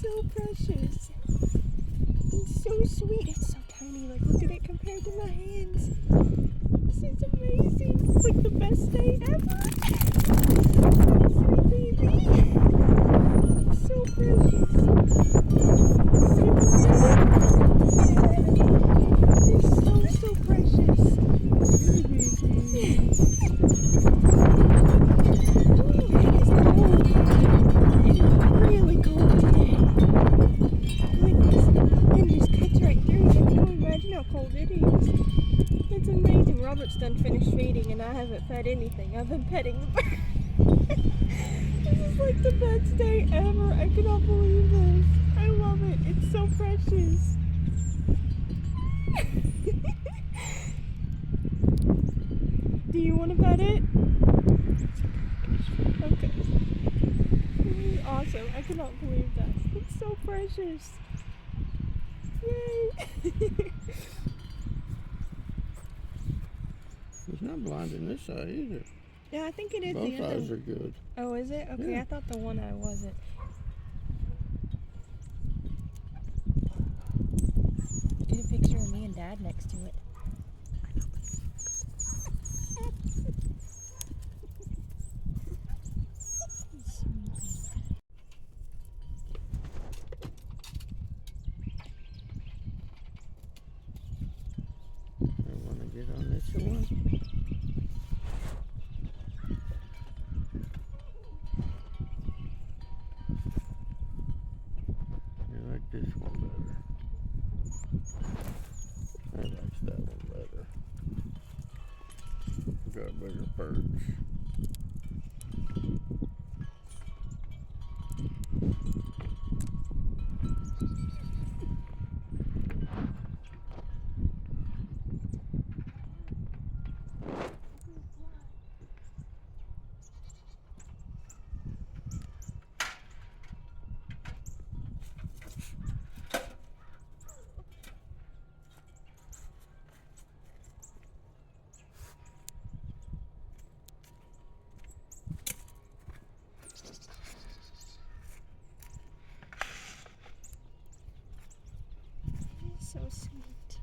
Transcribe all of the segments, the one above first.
so precious. It's so sweet. It's so tiny. Like, look at it compared to my hands. This is amazing. It's like the best day ever. Sweet baby. It's so precious. It's so precious. Really cold today. Like this wind just cuts right through you. I can only imagine how cold it is. It's amazing. Robert's done finished feeding and I haven't fed anything. I've been petting the bird. This is like the best day ever. I cannot believe this. I love it. It's so precious. Do you want to pet it? Okay. Awesome. I cannot believe that. It's so precious. Yay. It's not blind in this side either. Yeah, I think it is. Both eyes are good. Oh, is it? Okay, Yeah. I thought the one eye wasn't. Get a picture of me and Dad next to it. I want to get on this one. I like this one better. I like that one better. Got bigger perch. So sweet.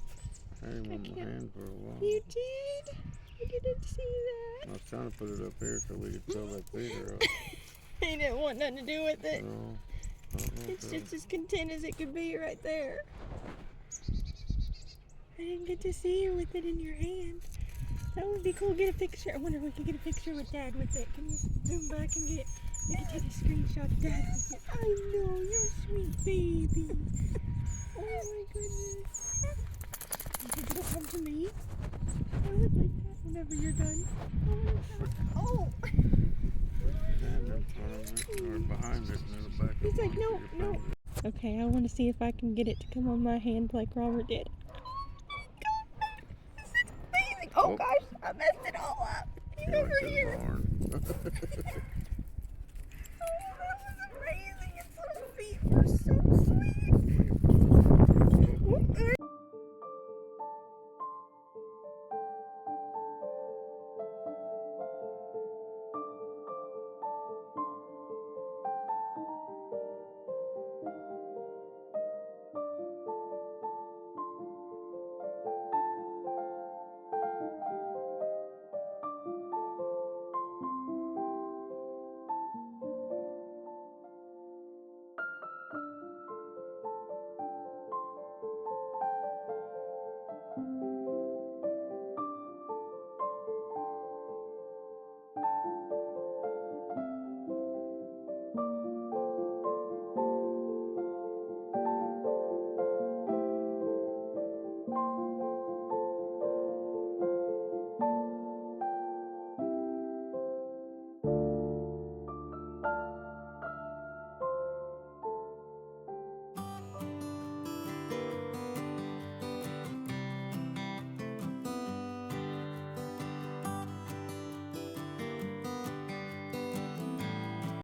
I had him on my hand for a while. You did? I didn't see that. I was trying to put it up here so we could fill that feeder up. He didn't want nothing to do with it. No, It's just as content as it could be right there. I didn't get to see you with it in your hand. That would be cool. Get a picture. I wonder if we could get a picture with Dad with it. Can you zoom back and get... We can take a screenshot of Dad with it. I know, you're a sweet baby. Oh my goodness. You think it'll come to me? I would like that whenever you're done. Oh! Stand in front of it or behind it and it'll back He's up like, onto no, your no. finger. Okay, I want to see if I can get it to come on my hand like Robert did. This is amazing. Oh Oh. gosh, I messed it all up. He's He went over to the here. barn.